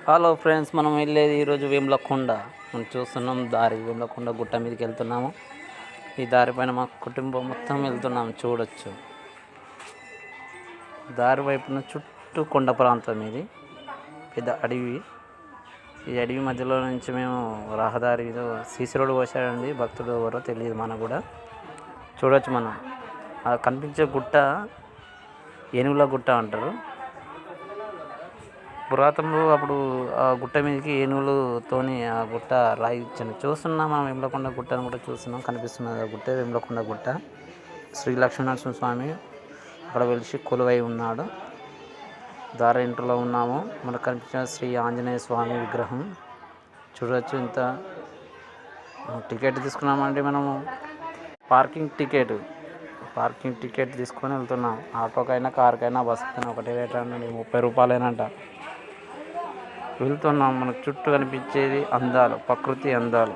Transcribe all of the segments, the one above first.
Hello friends, మనం వెళ్ళేది ఈరోజు వేములకొండ. మనం చూస్తున్నాం దారి వేములకొండ గుట్ట మీదకి వెళ్తున్నాము. ఈ దారి పైన మా కుటుంబం మొత్తం వెళ్తున్నాం. చూడొచ్చు దారి వైపున చుట్టూ కొండ ప్రాంతం, ఇది పెద్ద అడవి. ఈ అడవి మధ్యలో నుంచి మేము రహదారి సీసీ రోడ్డు పోసాడండి. భక్తుడు ఎవరో తెలియదు మనకు కూడా. చూడొచ్చు మనం కనిపించే గుట్ట ఏనుగుల గుట్ట అంటారు. పురాతనలో అప్పుడు ఆ గుట్ట మీదకి ఏనుగులతోని ఆ గుట్ట రాయించాను. చూస్తున్నాం మనం వేములకొండ గుట్టను కూడా చూస్తున్నాం. కనిపిస్తున్నది ఆ గుట్ట వేములకొండ గుట్ట. శ్రీ లక్ష్మీనరసింహ స్వామి అక్కడ వెలిసి కొలువై ఉన్నాడు. దారి ఇంట్లో ఉన్నాము. మనకు కనిపించిన శ్రీ ఆంజనేయ స్వామి విగ్రహం చూడవచ్చు. ఇంత టికెట్ తీసుకున్నామంటే మనము పార్కింగ్ టికెట్ తీసుకొని వెళ్తున్నాం. ఆటోకైనా కార్కైనా బస్సుకైనా ఒకటే రేట్ అండి, 30 రూపాయలేనంట. వెళ్తున్నాం. మనకు చుట్టూ కనిపించేది అందాలు, ప్రకృతి అందాలు.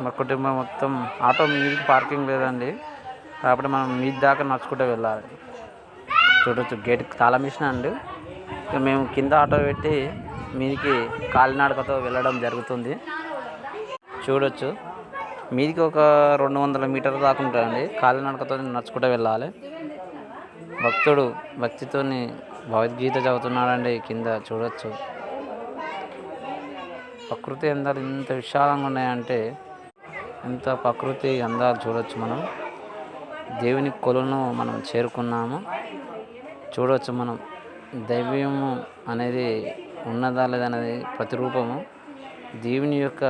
మా కుటుంబం మొత్తం ఆటో మీదకి పార్కింగ్ లేదండి, కాబట్టి మనం మీది దాకా నడుచుకుంటూ వెళ్ళాలి. చూడొచ్చు గేట్ తాళం వేసిన అండి. ఇక మేము కింద ఆటో పెట్టి మీదికి కాలినడకతో వెళ్ళడం జరుగుతుంది. చూడొచ్చు మీదికి ఒక 200 మీటర్లు దాకా ఉంటుందండి. కాలినడకతో నడుచుకుంటూ వెళ్ళాలి. భక్తుడు భక్తితో భగవద్గీత చదువుతున్నాడండి. కింద చూడొచ్చు ప్రకృతి అందాలు ఇంత విశాలంగా ఉన్నాయంటే, ఇంత ప్రకృతి అందాలు చూడొచ్చు. మనం దేవుని కొలువును మనం చేరుకున్నాము. చూడవచ్చు మనం దైవము అనేది ఉన్నదా లేదనేది ప్రతిరూపము దేవుని యొక్క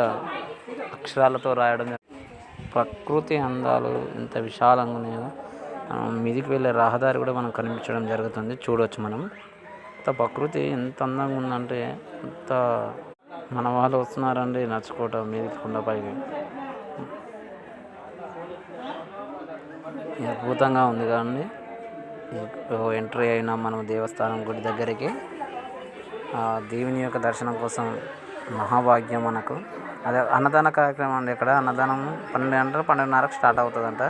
అక్షరాలతో రాయడం. ప్రకృతి అందాలు ఎంత విశాలంగా ఉన్నాయో మీదికి వెళ్ళే రహదారి కూడా మనం కనిపించడం జరుగుతుంది. చూడవచ్చు మనం ఇంత ప్రకృతి ఎంత అందంగా ఉందంటే, అంత మన వాళ్ళు వస్తున్నారండి నడుచుకోవటం మీదికి కొండపైకి. అద్భుతంగా ఉంది కానీ ఎంట్రీ అయినా మనం దేవస్థానం గుడి దగ్గరికి దేవుని యొక్క దర్శనం కోసం మహాభాగ్యం మనకు. అదే అన్నదాన కార్యక్రమం అండి. ఇక్కడ అన్నదానం 12 గంటలు 12:30కు స్టార్ట్ అవుతుందంట.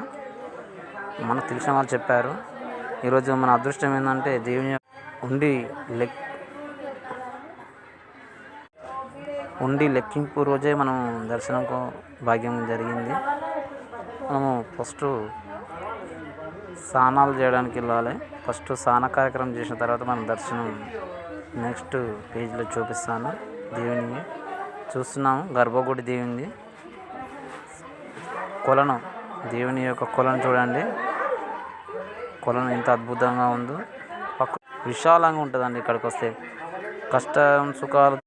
మనకు తెలిసిన వాళ్ళు చెప్పారు. ఈరోజు మన అదృష్టం ఏంటంటే దేవుని ఉండి లెక్కింపు రోజే మనం దర్శనంకు భాగ్యం జరిగింది. మనము ఫస్ట్ స్నానాలు చేయడానికి వెళ్ళాలి. ఫస్ట్ స్నాన కార్యక్రమం చేసిన తర్వాత మనం దర్శనం నెక్స్ట్ పేజీలో చూపిస్తాను. దేవుని చూస్తున్నాము. గర్భగుడి దేవునిది కొలను, దేవుని యొక్క కొలను చూడండి. కొలను ఎంత అద్భుతంగా ఉందో, విశాలంగా ఉంటుందండి. ఇక్కడికి వస్తే కష్టం సుఖాలు